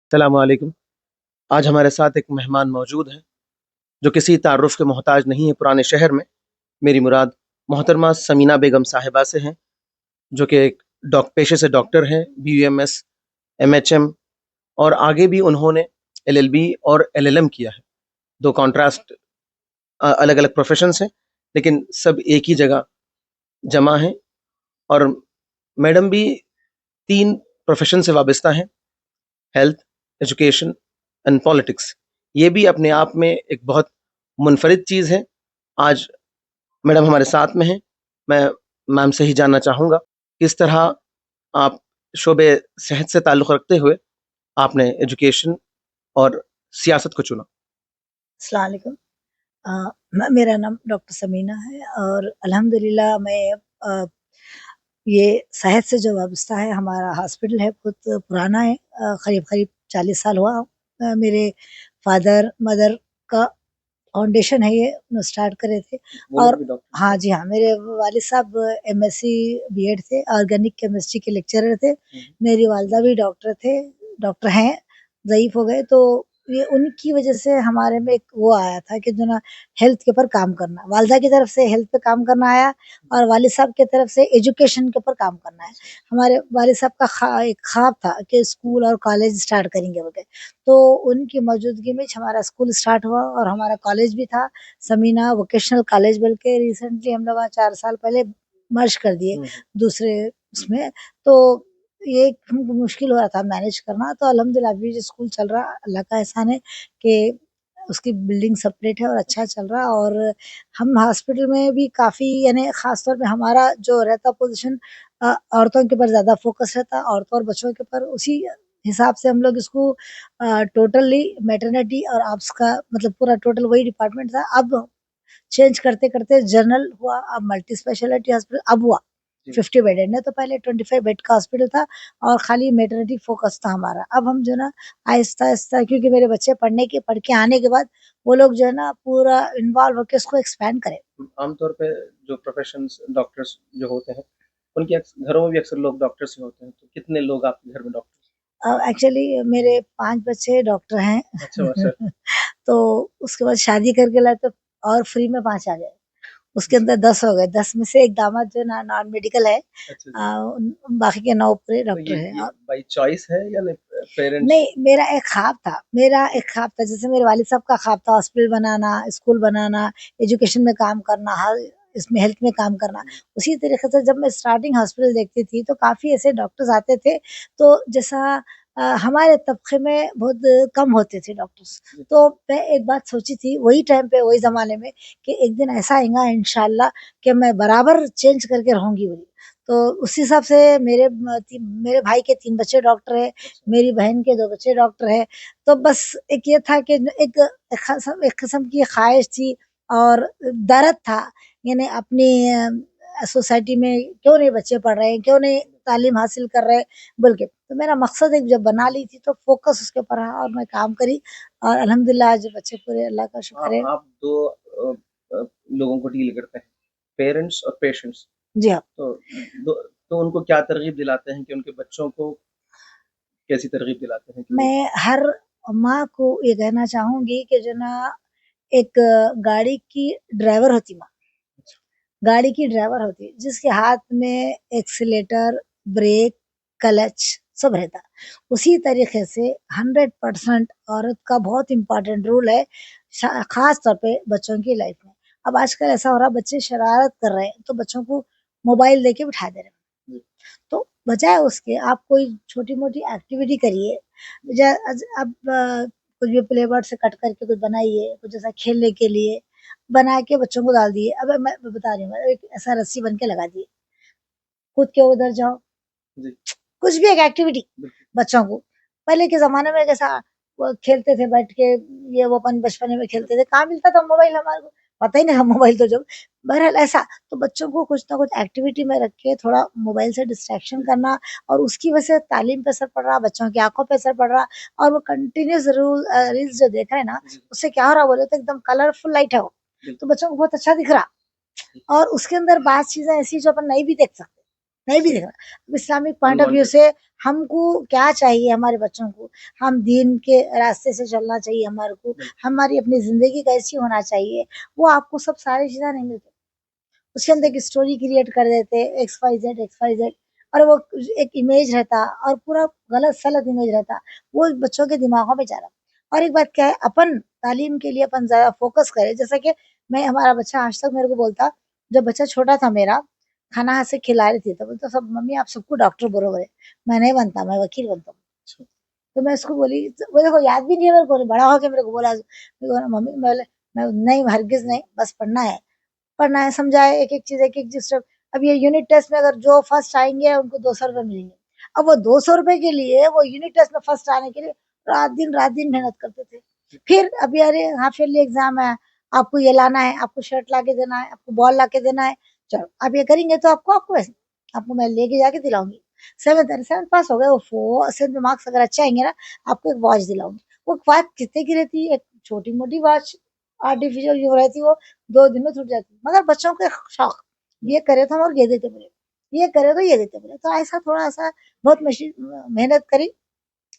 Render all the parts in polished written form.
अस्सलामुअलैकुम। आज हमारे साथ एक मेहमान मौजूद है जो किसी तारुफ के मोहताज नहीं है। पुराने शहर में मेरी मुराद मोहतरमा समीना बेगम साहिबा से हैं, जो कि एक पेशे से डॉक्टर हैं, BUMS, MHM, और आगे भी उन्होंने LLB और LLM किया है। दो कॉन्ट्रास्ट अलग अलग प्रोफेशंस हैं, लेकिन सब एक ही जगह जमा हैं। और मैडम भी तीन प्रोफेशन से वाबस्ता हैं: हेल्थ, एजुकेशन एंड पॉलिटिक्स। ये भी अपने आप में एक बहुत मुनफरिद चीज़ है। आज मैडम हमारे साथ में हैं। मैं मैम से ही जानना चाहूँगा किस तरह आप शोबे सेहत से ताल्लुक़ रखते हुए आपने एजुकेशन और सियासत को चुना। अस्सलाम वालेकुम। मेरा नाम डॉक्टर समीना है और अल्हम्दुलिल्लाह मैं अ, ये सेहत से जो वाबस्ता है, हमारा हॉस्पिटल है बहुत पुराना है, करीब-करीब 40 साल हुआ। मेरे फादर मदर का फाउंडेशन है ये, उन्होंने स्टार्ट करे थे। वो लोग और भी डॉक्टर हाँ थे? जी, हाँ, मेरे वालिद साहब MSc बीएड थे, ऑर्गेनिक केमिस्ट्री के लेक्चरर थे। मेरी वालिदा भी डॉक्टर थे, डॉक्टर हैं, ज़यीफ़ हो गए, तो ये उनकी वजह से हमारे में एक वो आया था कि जो ना हेल्थ के ऊपर काम करना। वालिदा की तरफ से हेल्थ पे काम करना आया और वालिद साहब की तरफ से एजुकेशन के ऊपर काम करना है। हमारे वालिद साहब का एक ख्वाब था कि स्कूल और कॉलेज स्टार्ट करेंगे बोल के। तो उनकी मौजूदगी में हमारा स्कूल स्टार्ट हुआ और हमारा कॉलेज भी था, समीना वोकेशनल कॉलेज, बल्कि रिसेंटली हम लोग 4 साल पहले मर्ज कर दिए दूसरे उसमें। तो ये हमको मुश्किल हो रहा था मैनेज करना, तो अल्हम्दुलिल्लाह अभी जो स्कूल चल रहा, अल्लाह का एहसान है कि उसकी बिल्डिंग सेपरेट है और अच्छा चल रहा। और हम हॉस्पिटल में भी काफ़ी, यानी ख़ास तौर पे हमारा जो रहता पोज़ीशन, औरतों के ऊपर ज़्यादा फ़ोकस रहता, औरतों और बच्चों के ऊपर। उसी हिसाब से हम लोग इसको टोटली मैटरनिटी और ऑप्स का मतलब पूरा टोटल वही डिपार्टमेंट था। अब चेंज करते-करते जनरल हुआ, अब मल्टी स्पेशलिटी हॉस्पिटल अब हुआ। 50 बेडेड, नहीं तो पहले 25 बेड का हॉस्पिटल था और खाली मैटरनिटी फ़ोकस था हमारा। अब हम जो है ना आहिस्ता-आहिस्ता, क्योंकि मेरे बच्चे पढ़ के आने के बाद वो लोग जो है ना पूरा इन्वॉल्व होके इसको एक्सपैंड करें। आमतौर पे जो प्रोफेशंस डॉक्टर्स जो होते हैं, उनके घरों में भी अक्सर लोग डॉक्टर्स ही होते हैं। तो कितने लोग आपके घर में डॉक्टर? एक्चुअली मेरे 5 बच्चे डॉक्टर हैं। अच्छा, माशा। तो उसके बाद शादी करके लाए तो और फ्री में 5 आ गए। उसके अंदर 10 हो गए, 10 में से एक दामाद जो है ना नॉन मेडिकल है। अच्छा अ, जी। बाकी के 9 पूरे तो डॉक्टर हैं। ये और बाय चॉइस है या पेरेंट्स? नहीं, मेरा एक ख्वाब था, जैसे मेरे वालिद साहब का ख्वाब था हॉस्पिटल बनाना, स्कूल बनाना, एजुकेशन में काम करना, हर इसमें हेल्थ में काम करना। उसी तरीके से जब मैं स्टार्टिंग हॉस्पिटल देखती थी तो काफ़ी ऐसे डॉक्टर्स आते थे, तो जैसा हमारे तबके में बहुत कम होते थे डॉक्टर्स। तो मैं एक बात सोची थी वही टाइम पे, वही ज़माने में, कि एक दिन ऐसा आएगा इंशाअल्लाह कि मैं बराबर चेंज करके रहूँगी बोली। तो उस हिसाब से मेरे भाई के 3 बच्चे डॉक्टर हैं, मेरी बहन के 2 बच्चे डॉक्टर हैं। तो बस एक ये था कि एक किस्म की ख़्वाहिश थी और दर्द था, यानी अपनी सोसाइटी में क्यों नहीं बच्चे पढ़ रहे हैं, क्यों नहीं तालीम हासिल कर रहे हैं बोल के। तो मेरा मकसद एक जब बना ली थी तो फ़ोकस उसके ऊपर रहा और मैं काम करी और अल्हम्दुलिल्लाह आज बच्चे पूरे, अल्लाह का शुक्र है। आप दो लोगों को डील करते हैं, पेरेंट्स और पेशेंट्स। जी हाँ। तो तो उनको क्या तरगीब दिलाते हैं कि उनके बच्चों को कैसी तरगीब दिलाते हैं कि वो? मैं हर माँ को ये कहना चाहूँगी कि जो ना एक गाड़ी की ड्राइवर होती माँ, गाड़ी की ड्राइवर होती है, जिसके हाथ में एक्सीलेटर, ब्रेक, क्लच सब रहता। उसी तरीके से 100% औरत का बहुत इम्पोर्टेंट रोल है, ख़ास तौर पे बच्चों की लाइफ में। अब आजकल ऐसा हो रहा है, बच्चे शरारत कर रहे हैं, तो बच्चों को मोबाइल देके बिठा दे रहे हैं। तो बजाय उसके आप कोई छोटी-मोटी एक्टिविटी करिए। अब कुछ भी प्ले वर्ड से कट करके कुछ बनाइए, कुछ ऐसा खेलने के लिए बना के बच्चों को डाल दिए। अब मैं बता रही हूँ, एक ऐसा रस्सी बन के लगा दिए, कूद के उधर जाओ, जी, कुछ भी एक एक्टिविटी बिल्कुल। बच्चों को। पहले के ज़माने में कैसा वो खेलते थे बैठ के, ये वो अपन बचपने में खेलते थे, कहाँ मिलता था मोबाइल हमारे को, पता ही नहीं था मोबाइल तो जब। बहरहाल ऐसा, तो बच्चों को कुछ ना कुछ एक्टिविटी में रख के थोड़ा मोबाइल से डिस्ट्रैक्शन करना, और उसकी वजह से तालीम पे असर पड़ रहा, बच्चों की आँखों पे असर पड़ रहा। और वो कंटिन्यूअस रील्स जो देख रहे हैं ना, उससे क्या हो रहा बोले तो एकदम कलरफुल लाइट है वो, तो बच्चों को बहुत अच्छा दिख रहा। और उसके अंदर बात चीज़ें ऐसी जो अपन नहीं भी देख सकते। नहीं भी देखना। अब Islamic point of view unwanted. से हमको क्या चाहिए हमारे बच्चों को, हम दीन के रास्ते से चलना चाहिए हमारे को, हमारी अपनी ज़िंदगी कैसी होना चाहिए, वो आपको सब सारी चीज़ें नहीं मिलती। उसके अंदर एक स्टोरी क्रिएट कर देते X Y Z X Y Z, और वो एक इमेज रहता और पूरा गलत सलत इमेज रहता, वो बच्चों के दिमागों में जा रहा। और एक बात क्या है, अपन तालीम के लिए अपन ज़्यादा फोकस करें, जैसा कि मैं, हमारा बच्चा आज तक मेरे को बोलता, जब बच्चा छोटा था मेरा, खाना हाथ से खिला रही थी तो बोलता सब मम्मी आप सबको डॉक्टर बोलोगे, मैं नहीं बनता, मैं वकील बनता हूँ। तो मैं उसको बोली, वो देखो याद भी नहीं है मेरे को, बड़ा होके मेरे को बोला, मम्मी मैं नहीं, हरगिज नहीं, बस पढ़ना है, समझाए एक एक चीज, एक एक चीज। अब ये यूनिट टेस्ट में अगर जो फर्स्ट आएंगे उनको 200 रुपए मिलेंगे। अब वो 200 रुपए के लिए, वो यूनिट टेस्ट में फर्स्ट आने के लिए रात दिन मेहनत करते थे। फिर अभी अरे हाफ ईयरली एग्जाम है, आपको ये लाना है, आपको शर्ट ला के देना है, आपको बॉल ला के देना है, चलो आप ये करेंगे तो आपको ऐसे, आपको मैं लेके जाके दिलाऊंगी। सेवन्थ पास हो गए, वो 4 मार्क्स अगर अच्छे आएंगे ना, आपको एक वॉच दिलाऊंगी। वो वॉच कितने की रहती है, एक छोटी मोटी वॉच, आर्टिफिशियल जो रहती है वो 2 दिन में छूट जाती है। मगर बच्चों के शौक, ये करे तो हम और ये देते बोले, ये करे तो ये देते बोले, तो ऐसा थोड़ा सा बहुत मेहनत करी,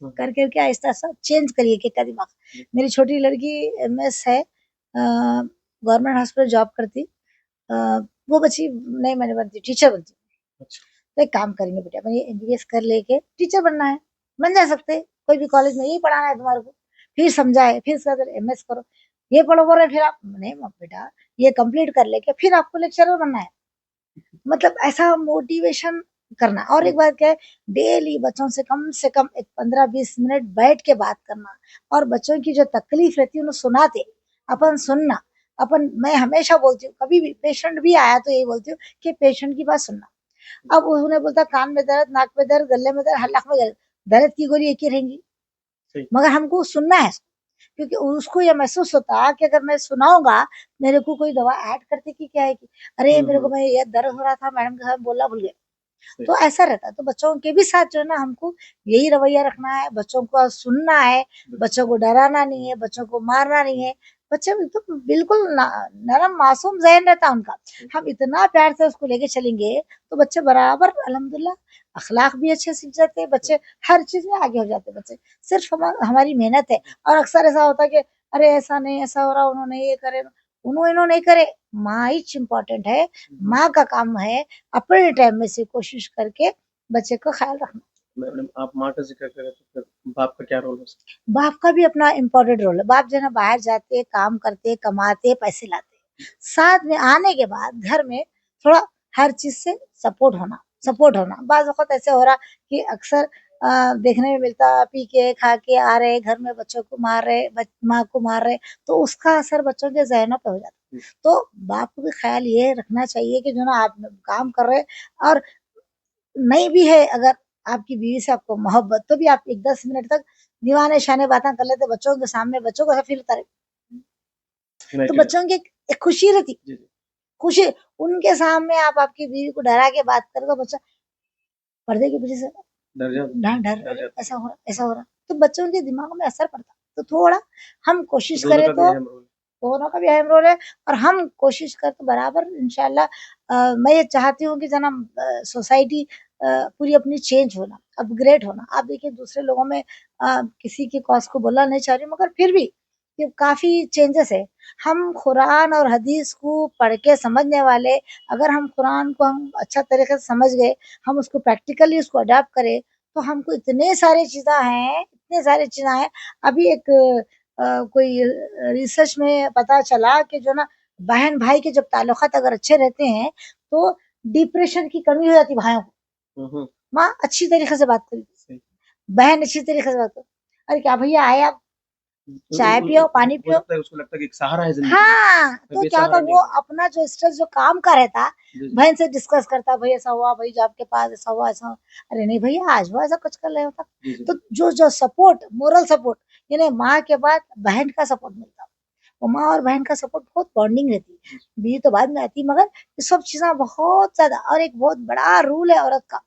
कर करके आहिस्ता आहिस्ता चेंज करिए एक का दिमाग। मेरी छोटी लड़की एमएस है, गवर्नमेंट हॉस्पिटल जॉब करती, अ, वो बच्ची नहीं मैंने बनती, टीचर बनती। अच्छा। तो एक काम करेंगे बेटा, अपन ये एमबीबीएस कर लेके टीचर बनना है, बन जा सकते हैं, कोई भी कॉलेज में यही पढ़ाना है तुम्हारे को। फिर समझाए, फिर उसके बाद एमएस करो, ये पढ़ो, बोल रहे फिर आप नहीं बेटा, ये कंप्लीट कर लेके फिर आपको लेक्चरर बनना है। मतलब ऐसा मोटिवेशन करना। और एक बात क्या है, डेली बच्चों से कम एक 15-20 मिनट बैठ के बात करना, और बच्चों की जो तकलीफ रहती है उन्हें सुनाते, अपन सुनना। अपन, मैं हमेशा बोलती हूँ, कभी भी पेशेंट भी आया तो यही बोलती हूँ कि पेशेंट की बात सुनना। अब उन्हें बोलता कान में दर्द, नाक में दर्द, गले में दर्द, हर लाख में दर्द, दर्द की गोली एक ही रहेंगी, मगर हमको सुनना है, क्योंकि उसको ये महसूस होता कि अगर मैं सुनाऊंगा, मेरे को कोई दवा ऐड करते कि क्या है कि अरे मेरे को, मैं ये दर्द हो रहा था, मैडम के साथ बोलना भूल गया। तो ऐसा रहता है, तो बच्चों के भी साथ जो है ना, हमको यही रवैया रखना है, बच्चों को सुनना है, बच्चों को डराना नहीं है, बच्चों को मारना नहीं है। बच्चे तो बिल्कुल नरम मासूम जहन रहता है उनका, हम इतना प्यार से उसको लेके चलेंगे तो बच्चे बराबर अल्हम्दुलिल्लाह अखलाक भी अच्छे सीख जाते हैं बच्चे, हर चीज में आगे हो जाते हैं बच्चे, सिर्फ हमारी मेहनत है। और अक्सर ऐसा होता है कि अरे ऐसा नहीं, ऐसा हो रहा, उन्होंने ये करे, उन्होंने नहीं करे, माँ ही इम्पोर्टेंट है, माँ का काम है अपने टाइम में से कोशिश करके बच्चे का ख्याल रखना। मैडम आप माँ का जिक्र करें तो फिर बाप का क्या रोल है? बाप का भी अपना इम्पोर्टेंट रोल है। बाप जो है ना, बाहर जाते, काम करते, कमाते, पैसे लाते, साथ में आने के बाद घर में थोड़ा हर चीज से सपोर्ट होना। बाज़ वक़्त ऐसे हो रहा कि अक्सर देखने में मिलता, पी के खा के आ रहे घर में, बच्चों को मार रहे, माँ को मार रहे, तो उसका असर बच्चों के ज़हनों पे हो जाता है। तो बाप को भी ख्याल ये रखना चाहिए कि जो ना आप काम कर रहे, और नहीं भी है अगर आपकी बीवी से आपको मोहब्बत, तो भी आप एक 10 मिनट तक दीवाने शाने बातें कर लेते बच्चों के सामने, बच्चों को ऐसा फील होता है, तो बच्चों की एक खुशी रहती, खुशी उनके सामने आप आपकी बीवी को डरा के बात करो तो बच्चा पर्दे के पीछे से डर ऐसा हो रहा, तो बच्चों के दिमाग में असर पड़ता। तो थोड़ा हम कोशिश करें तो दोनों का भी अहम रोल है, और हम कोशिश कर तो बराबर इंशाल्लाह। मैं ये चाहती हूँ कि जना सोसाइटी पूरी अपनी चेंज होना, अपग्रेड होना। आप देखिए दूसरे लोगों में किसी की कॉज को बोलना नहीं चाह रही, मगर फिर भी ये काफी चेंजेस है। हम कुरान और हदीस को पढ़ के समझने वाले, अगर हम कुरान को हम अच्छा तरीके से समझ गए, हम उसको प्रैक्टिकली उसको अडॉप्ट करें, तो हमको इतने सारे चीज़ें हैं, इतने सारे चीज़ें हैं। अभी एक कोई रिसर्च में पता चला कि जो ना बहन भाई के जब ताल्लुकात अगर अच्छे रहते हैं, तो डिप्रेशन की कमी हो जाती है भाइयों को। माँ अच्छी तरीके से बात करी, बहन अच्छी तरीके से बात करी, अरे क्या भैया आए आप, चाय पियो, पानी पियो, उसको लगता है कि एक सहारा है जिंदगी हाँ। तो क्या होता, बेसहारा नहीं वो है। अपना जो स्ट्रेस जो काम का रहता, बहन से डिस्कस करता, भाई ऐसा हुआ, भाई जो आपके पास ऐसा हुआ, ऐसा हुआ। अरे नहीं भैया आज हुआ, ऐसा कुछ कर रहे होता। तो जो सपोर्ट, मोरल सपोर्ट, यानी माँ के बाद बहन का सपोर्ट मिलता, वो माँ और बहन का सपोर्ट बहुत बॉन्डिंग रहती है। बीवी तो बाद में आती, मगर ये सब चीजें बहुत ज्यादा। और एक बहुत बड़ा रूल है औरत का,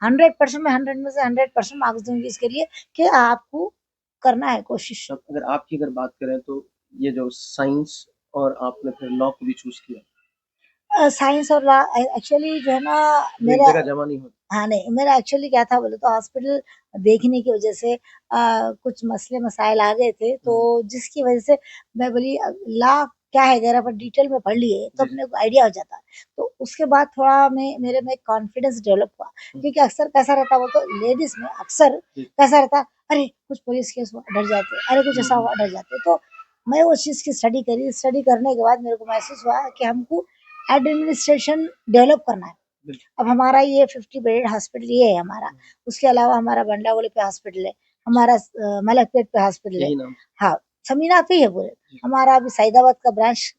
100% में 100 में से 100% मार्क्स दूंगी इसके लिए कि आपको करना है कोशिश। अगर आपकी बात करें तो ये जो साइंस और आपने फिर लॉ को भी चूज किया, साइंस और लॉ एक्चुअली जो है ना एक मेरा, जगह जमा नहीं होता। हाँ नहीं, मेरा एक्चुअली क्या था बोले तो हॉस्पिटल देखने की वजह से कुछ मसले मसाइल आ गए थे, तो जिसकी वजह से मैं बोली लॉ क्या है, अगर अपन डिटेल में पढ़ लिए तो जी, जी। अपने को आइडिया हो जाता है। तो उसके बाद थोड़ा मैं मेरे में कॉन्फिडेंस डेवलप हुआ, क्योंकि अक्सर कैसा रहता है वो तो लेडीज में अक्सर जी। कैसा रहता है, अरे कुछ पुलिस केस हुआ डर जाते, अरे कुछ ऐसा हुआ डर जाते। तो मैं उस चीज की स्टडी करी, स्टडी करने के बाद मेरे को महसूस हुआ कि हमको एडमिनिस्ट्रेशन डेवलप करना है। बिल्कुल। अब हमारा ये 50 बेड हॉस्पिटल ये है हमारा, उसके अलावा हमारा बंडागोली पे हॉस्पिटल है, हमारा मलकपेट पे हॉस्पिटल है, यही नाम। हाँ समीना पे ही है पूरे। जी। हमारा अभी सईदाबाद का ब्रांच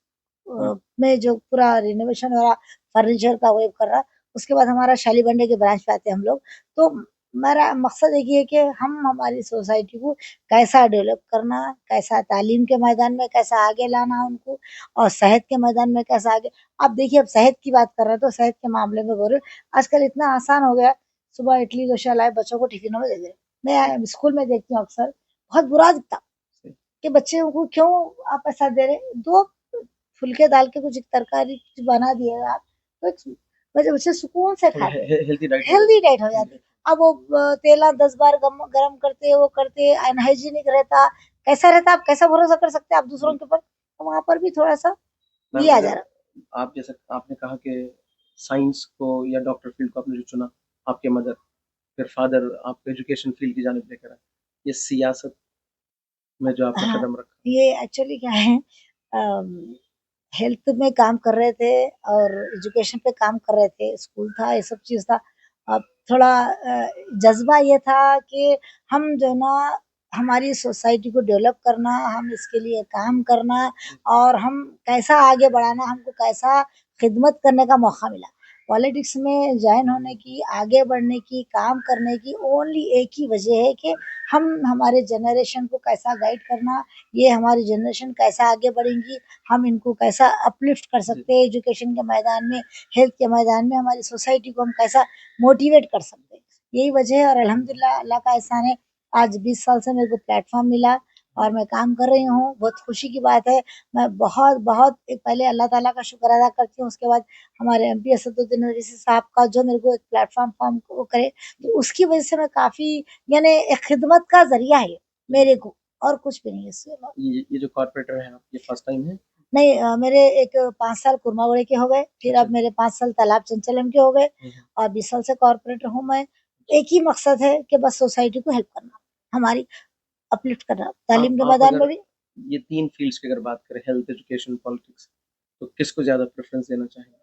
हुँ। में जो पूरा रिनोवेशन हो रहा, फर्नीचर का वो कर रहा, उसके बाद हमारा शालीबंडे के ब्रांच पे आते हैं हम लोग। तो मेरा मकसद एक ही है कि हम हमारी सोसाइटी को कैसा डेवलप करना, कैसा तालीम के मैदान में कैसा आगे लाना उनको, और सेहत के मैदान में कैसा आगे। आप देखिए, अब सेहत की बात कर रहे हैं तो सेहत के मामले में बोल रहे हैं, आजकल इतना आसान हो गया, सुबह इडली डोसा लाए बच्चों को टिफिनों में दे दे। मैं स्कूल में देखती हूँ अक्सर, बहुत बुरा दिखता सही। कि बच्चे को क्यों आप ऐसा दे रहे, दो फुलके डाल के कुछ एक तरकारी बना दिएगा आप, तो बच्चे बच्चे सुकून से थोड़ा खाते, हेल्दी डाइट हो हेल्दी जाती डाइट हो है। जाती। अब वो तेला 10 बार गरम करते, वो करते, अनहाइजीनिक रहता, कैसा रहता, आप कैसा भरोसा कर सकते हैं आप दूसरों के ऊपर। तो वहां पर भी थोड़ा सा मैम ये आ जा अगर रहा। आप जैसे आपने कहा कि साइंस को या डॉक्टर फील्ड को आपने जो चुना, आपके मदर, फिर फादर आपको एजुकेशन फील्ड की जानिब लेकर आए। ये सियासत में जो आपने हाँ, कदम रखा। ये एक्चुअली क्या है, हेल्थ में काम कर रहे थे और एजुकेशन पे काम कर रहे थे, स्कूल था, ये सब चीज़ था। अब थोड़ा जज़्बा ये था कि हम जो है ना हमारी सोसाइटी को डेवलप करना, हम इसके लिए काम करना, और हम कैसा आगे बढ़ाना, हमको कैसा खिदमत करने का मौका मिला। पॉलिटिक्स में जॉइन होने की, आगे बढ़ने की, काम करने की ओनली एक ही वजह है कि हम हमारे जनरेशन को कैसा गाइड करना, ये हमारी जनरेशन कैसा आगे बढ़ेंगी, हम इनको कैसा अपलिफ्ट कर जी। सकते हैं एजुकेशन के मैदान में, हेल्थ के मैदान में, हमारी सोसाइटी को हम कैसा मोटिवेट कर सकते हैं। यही वजह है, और अल्हम्दुलिल्लाह अल्लाह का एहसान है, आज 20 साल से मेरे को प्लेटफॉर्म मिला और मैं काम कर रही हूँ, बहुत खुशी की बात है। मैं बहुत बहुत एक पहले अल्लाह ताला का शुक्र अदा करती हूँ, उसके बाद हमारे एमपी असदुद्दीन ओवैसी साहब का जो मेरे को एक प्लेटफॉर्म फॉर्म वो करे, तो उसकी वजह से मैं काफ़ी, यानी एक खिदमत का ज़रिया है मेरे को, और कुछ भी नहीं है इसके अलावा। ये जो कॉर्पोरेटर हैं आप, ये फर्स्ट टाइम है? नहीं, मेरे एक 5 साल कुरमावड़े के हो गए, फिर अच्छा। अब मेरे 5 साल तालाब चंचलम के हो गए, हुँ, और 20 साल से कॉर्पोरेटर हूँ मैं। एक ही मकसद है कि बस सोसाइटी को हेल्प करना, हमारी अपलिफ्ट करना, तालीम के आप मैदान में अगर भी। ये 3 फ़ील्ड्स की अगर बात करें, हेल्थ, एजुकेशन, पॉलिटिक्स, तो किसको ज़्यादा प्रेफ़रेंस देना चाहेंगे?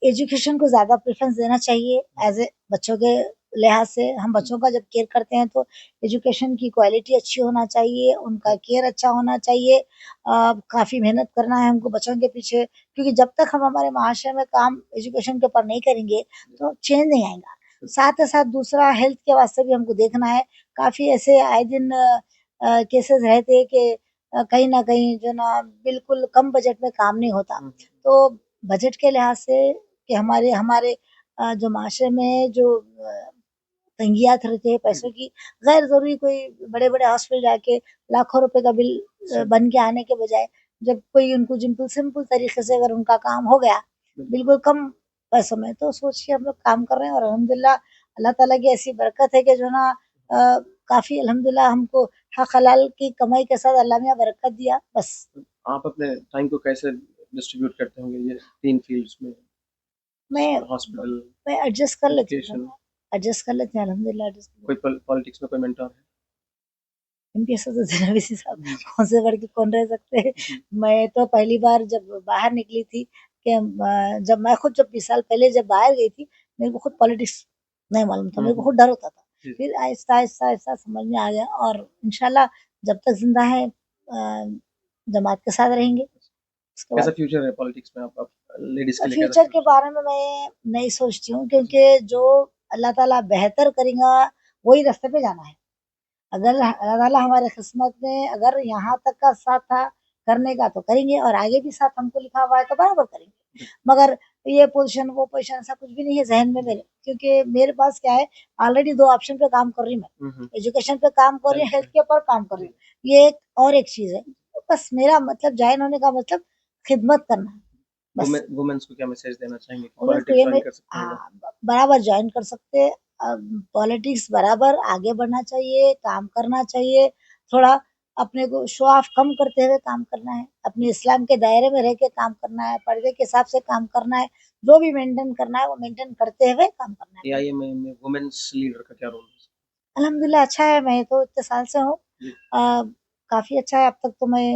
एजुकेशन को ज़्यादा प्रेफ़रेंस देना चाहिए, हुँ, एज़ ए बच्चों के लिहाज से। हम हुँ, बच्चों का जब केयर करते हैं तो एजुकेशन की क्वालिटी अच्छी होना चाहिए, उनका जी, केयर अच्छा होना चाहिए। काफ़ी मेहनत करना है हमको बच्चों के पीछे, क्योंकि जब तक हम हमारे माशरे में काम एजुकेशन के ऊपर नहीं करेंगे, जी, तो चेंज नहीं आएगा। जी, साथ ही साथ दूसरा हेल्थ के वास्ते भी हमको देखना है, काफ़ी ऐसे आए दिन केसेज़ रहते हैं कि कहीं न कहीं जो ना बिल्कुल कम बजट में काम नहीं होता। हुँ, तो बजट के लिहाज से कि हमारे हमारे जो माशरे में जो तंगियात रहती है जी, पैसों जी, की, गैर ज़रूरी कोई बड़े-बड़े हॉस्पिटल जाके लाखों रुपए का बिल सही, बन के आने के बजाय, जब कोई उनको सिंपल तरीके से अगर उनका काम हो गया, बिल्कुल। बिल्कुल कम पैसों में, तो सोचिए हम लोग काम कर रहे हैं, और अल्हम्दुलिल्लाह अल्लाह ताला की ऐसी बरकत है कि जो ना काफ़ी अल्हम्दुलिल्लाह हमको हक हलाल की कमाई के साथ अल्लाह मियाँ बरकत दिया, बस। आप अपने टाइम को कैसे डिस्ट्रीब्यूट करते होंगे ये 3 फ़ील्ड्स में? मैं हॉस्पिटल, मैं एडजस्ट कर लेती हूँ, एजुकेशन, एडजस्ट कर लेते हैं अल्हम्दुलिल्लाह, एडजस्ट कर कोई लेते हैं। पॉलिटिक्स में कोई मेंटर है? एमपी असदुद्दीन ओवैसी साहब, जी, जी, उनसे बढ़ के कौन रह सकते हैं। जी, मैं तो पहली बार जब बाहर निकली थी कि जब मैं खुद जब 20 साल पहले जब बाहर गई थी, मेरे को खुद पॉलिटिक्स नहीं मालूम था, हुँ, मेरे को हुँ, खुद डर होता था। जी, फिर आहिस्ता-आहिस्ता समझ में आ गया, और इंशाल्लाह जब तक ज़िंदा हैं जमात के साथ रहेंगे। उसके कैसा बाद फ्यूचर है पॉलिटिक्स में आप लेडीज़ के लिए कैसा फ्यूचर के फ्यूचर? बारे में मैं नहीं सोचती हूँ, क्योंकि जो अल्लाह ताला बेहतर करेगा, वही रास्ते पे जाना है। अगर अल्लाह ताला हमारे किस्मत में अगर यहाँ तक का साथ था करने का, तो करेंगे, और आगे भी साथ हमको लिखा हुआ है तो बराबर करेंगे। जी, मगर ये पोज़ीशन, वो पोज़ीशन ऐसा कुछ भी नहीं है ज़हन में जी, मेरे, क्योंकि मेरे पास क्या है, ऑलरेडी 2 ऑप्शन पे काम कर रही हूँ मैं। हुँ, हुँ, एजुकेशन पे काम कर रही हेल्थ हूँ, हेल्थ में, के ऊपर काम कर रही जी, हूँ। ये एक और एक चीज़ है। तो बस मेरा मतलब जॉइन होने का मतलब खिदमत करना है। बस वुमेन्स को क्या मैसेज देना चाहेंगे कि वुमेन्स को पॉलिटिक्स ये ज्वाइन मैं कर सकते हैं वो? बराबर ज्वाइन कर सकते हैं। पॉलिटिक्स बराबर आगे बढ़ना चाहिए, काम करना चाहिए। थोड़ा अपने को शो ऑफ कम करते हुए काम करना है, अपने इस्लाम के दायरे में रह के काम करना है, पर्दे के हिसाब से काम करना है, जो भी मेंटेन करना है वो मेंटेन करते हुए काम करना है। एआईएमए में वुमेन्स लीडर का क्या रोल है? अल्हम्दुलिल्लाह अच्छा है, मैं तो इतने साल से हूँ। जी। काफ़ी अच्छा है, अब तक तो मैं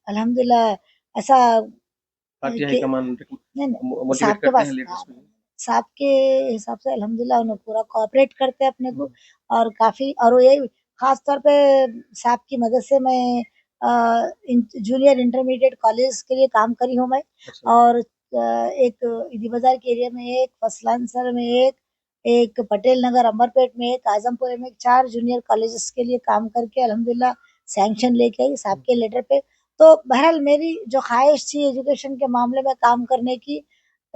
अल्हम्दुलिल्लाह ऐसा पार्टी कि हाईकमान नहीं, नहीं, मोटिवेट साहब के करते हैं पास लीडर्स को? साहब के हिसाब से अल्हम्दुलिल्लाह उन्हें पूरा कोऑपरेट करते हैं अपने को। हम्म, और काफ़ी और वो ये ख़ास तौर पे साहब की मदद से मैं जूनियर इंटरमीडिएट कॉलेज के लिए काम करी हूँ मैं। अच्छा। और एक ईदी बाज़ार के एरिया में एक, फसलांसर में एक पटेल नगर अमरपेट में एक, आज़मपुर में एक, 4 जूनियर कॉलेजेस के लिए काम करके अल्हम्दुलिल्लाह सैंक्शन लेके आई साहब के लेटर पे। तो बहरहाल मेरी जो ख़्वाहिश थी एजुकेशन के मामले में काम करने की,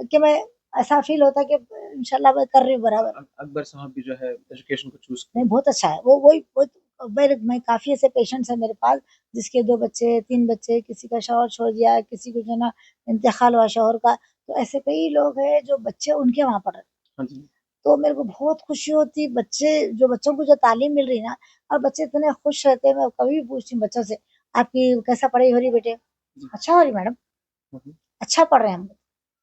कि मैं ऐसा फ़ील होता है कि इंशाल्लाह मैं कर रही हूँ बराबर। अकबर साहब भी जो है एजुकेशन को चूज नहीं, किए। बहुत अच्छा है। वो वही वो मैं काफ़ी ऐसे पेशेंट्स हैं मेरे पास, जिसके 2 बच्चे, 3 बच्चे, किसी का शौहर छोड़ दिया, किसी को जो है ना इंतकाल हुआ शौहर का। तो ऐसे कई लोग हैं जो बच्चे उनके वहाँ पढ़ रहे हैं। हाँ जी। तो मेरे को बहुत खुशी होती, बच्चों को जो तालीम मिल रही है ना, और बच्चे इतने खुश रहते हैं। मैं कभी भी पूछती हूँ बच्चों से, "आपकी कैसा पढ़ाई हो रही बेटे?" जी। "अच्छा हो रही मैडम, हम्म, अच्छा पढ़ रहे हैं हम।"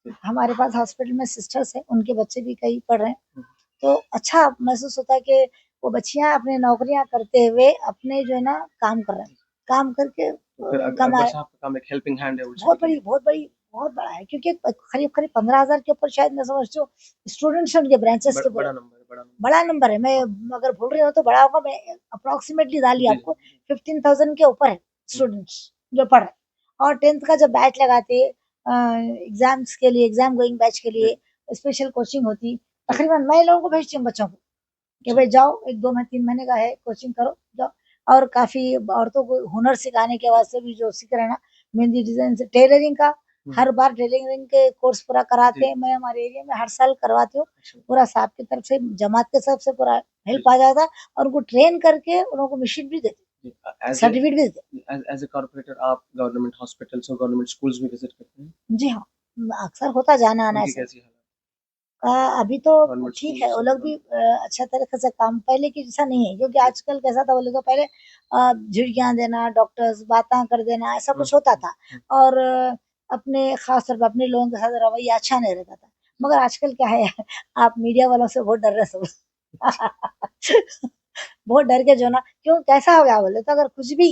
जी। हमारे पास हॉस्पिटल में सिस्टर्स हैं, उनके बच्चे भी कई पढ़ रहे हैं। हम्म, तो अच्छा महसूस होता है कि वो बच्चियाँ अपनी नौकरियाँ करते हुए अपने जो है ना काम कर रहे हैं। काम करके तो फिर कमा अकबर रहे हैं। साहब का काम एक हेल्पिंग हैंड है उस सिटी बहुत के बड़ी लिए। बहुत बड़ी बहुत बड़ा है, क्योंकि करीब-करीब 15,000 के ऊपर शायद मैं समझती हूँ स्टूडेंट्स हैं उनके ब्रांचेस के पूरे। बड़ा नंबर है, बड़ा नंबर। बड़ा नंबर है, मैं हाँ। अगर भूल रही हूँ तो बड़ा होगा, मैं अप्रॉक्सिमेटली डाली जी जी आपको जी। 15,000 के ऊपर है हम्म, स्टूडेंट्स जो पढ़ रहे हैं। और 10th का जब बैच लगाते एग्जाम्स के लिए, एग्जाम गोइंग बैच के जी लिए स्पेशल कोचिंग होती, जी। तकरीबन मैं लोगों को भेजती हूँ बच्चों को कि अच्छा। भाई जाओ, 1 2 3 महीने का है, कोचिंग करो जाओ। और काफी औरतों को हुनर सिखाने के जी। वास्ते भी जो सीख रहे हैं ना, मेहंदी डिजाइन से टेलरिंग का, हम्म, हर बार टेलरिंग के कोर्स पूरा कराते जी। हैं। मैं हमारे एरिया में हर साल करवाती हूँ। अच्छा। पूरा साहब की तरफ से, जमात के तरफ से पूरा जी हेल्प जी आ जाता है, और उनको ट्रेन करके उन लोगों को मशीन भी देते, जी। एज ए सर्टिफिकेट भी देते। एज ए कॉर्पोरेटर आप गवर्नमेंट हॉस्पिटल्स और गवर्नमेंट स्कूल्स में विजिट करते हैं? जी हाँ, अक्सर होता जाना आना उनकी ऐसे। कैसी हालत? अभी तो गवर्नमेंट ठीक है, स्कूल्स वो और लोग भी अच्छा तरीके से काम पहले की जैसा नहीं है, क्योंकि जी। आजकल कैसा था, बोले तो पहले झिड़कियाँ देना, डॉक्टर्स बातें कर देना, ऐसा हम्म, कुछ होता था। हम्म, और अपने खास तौर पे अपने लोगों के साथ रवैया अच्छा नहीं रहता था। मगर आजकल क्या है, आप मीडिया वालों से बहुत डर रहे सब। बहुत डर के जो ना, क्यों कैसा हो गया बोले तो, अगर कुछ भी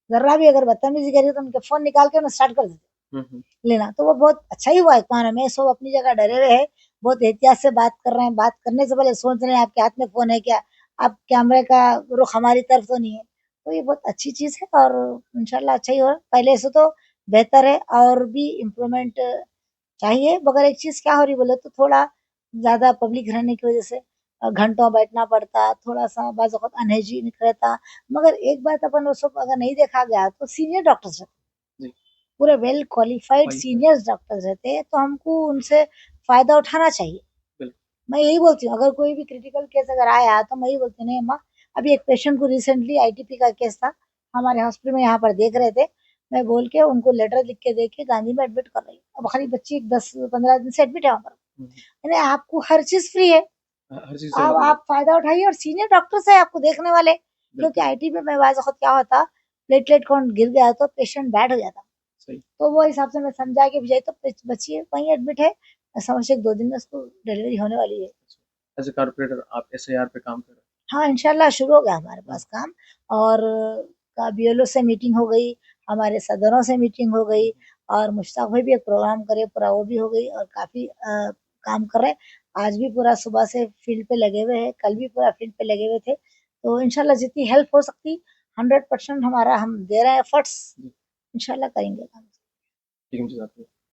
ज़रा भी अगर बदतमीज़ी करी तो उनके फ़ोन निकाल के उन्हें स्टार्ट कर देते हम्म। लेना। तो वो बहुत अच्छा ही हुआ एक मायने में, सब अपनी जगह डरे रहे हैं, बहुत एहतियात से बात कर रहे हैं, बात करने से पहले सोच रहे हैं आपके हाथ में फ़ोन है क्या? आप कैमरे का रुख हमारी तरफ तो नहीं है। तो ये बहुत अच्छी चीज़ है, और इंशाल्लाह अच्छा ही होगा। पहले से तो बेहतर है, और भी इम्प्रूवमेंट चाहिए। मगर एक चीज़ क्या हो रही बोले तो, थोड़ा ज़्यादा पब्लिक रहने की वज़ह से घंटों बैठना पड़ता, थोड़ा-सा बाज़ वक़्त अनहाइजीनिक रहता। मगर एक बात अपन वो सब अगर नहीं देखा गया तो सीनियर डॉक्टर्स रहते, जी। पूरे well qualified qualified. Seniors doctors रहते हैं, तो हमको उनसे फ़ायदा उठाना चाहिए। बिल्कुल। मैं यही बोलती हूँ, अगर कोई भी क्रिटिकल केस अगर आया तो मैं यही बोलती हूँ, नहीं अम्मा, अभी एक पेशेंट को रिसेंटली आईटीपी का केस था, हमारे हॉस्पिटल में यहाँ पर देख रहे थे, मैं बोल के उनको लेटर लिख के दे के गांधी में एडमिट कर रही हूँ। अब खाली बच्ची 10-15 दिन से एडमिट है वहाँ पर। हम्म, यानी आपको हर चीज़ फ्री है, हर चीज सहूलत है। आप फ़ायदा उठाइए, और सीनियर डॉक्टर्स हैं आपको देखने वाले। क्योंकि बिल्कुल। आईटीपी में बाज़ वक़्त क्या होता, प्लेटलेट काउंट गिर गया तो पेशेंट बैड हो जाता। सही। तो वो हिसाब से मैं समझा के भेजाई, तो बच्ची वहीं एडमिट है। समझ के 2 दिन में उसको डिलीवरी होने वाली है। एज ए कॉर्पोरेटर आप एसआईआर पे काम कर रहे हाँ, इंशाल्लाह शुरू हो गया हमारे हैं? पास काम। और का बीएलओ से मीटिंग हो गई, हमारे सदरों से मीटिंग हो गई, और मुश्ताक भाई भी एक प्रोग्राम करे, पूरा वो भी हो गई, और काफ़ी काम कर रहे हैं। आज भी पूरा सुबह से फील्ड पे लगे हुए हैं, कल भी पूरा फील्ड पे लगे हुए थे। तो इंशाल्लाह जितनी हेल्प हो सकती, 100% हमारा हम दे रहे हैं एफर्ट्स, जी। इंशाल्लाह करेंगे काम। ठीक है, मुझे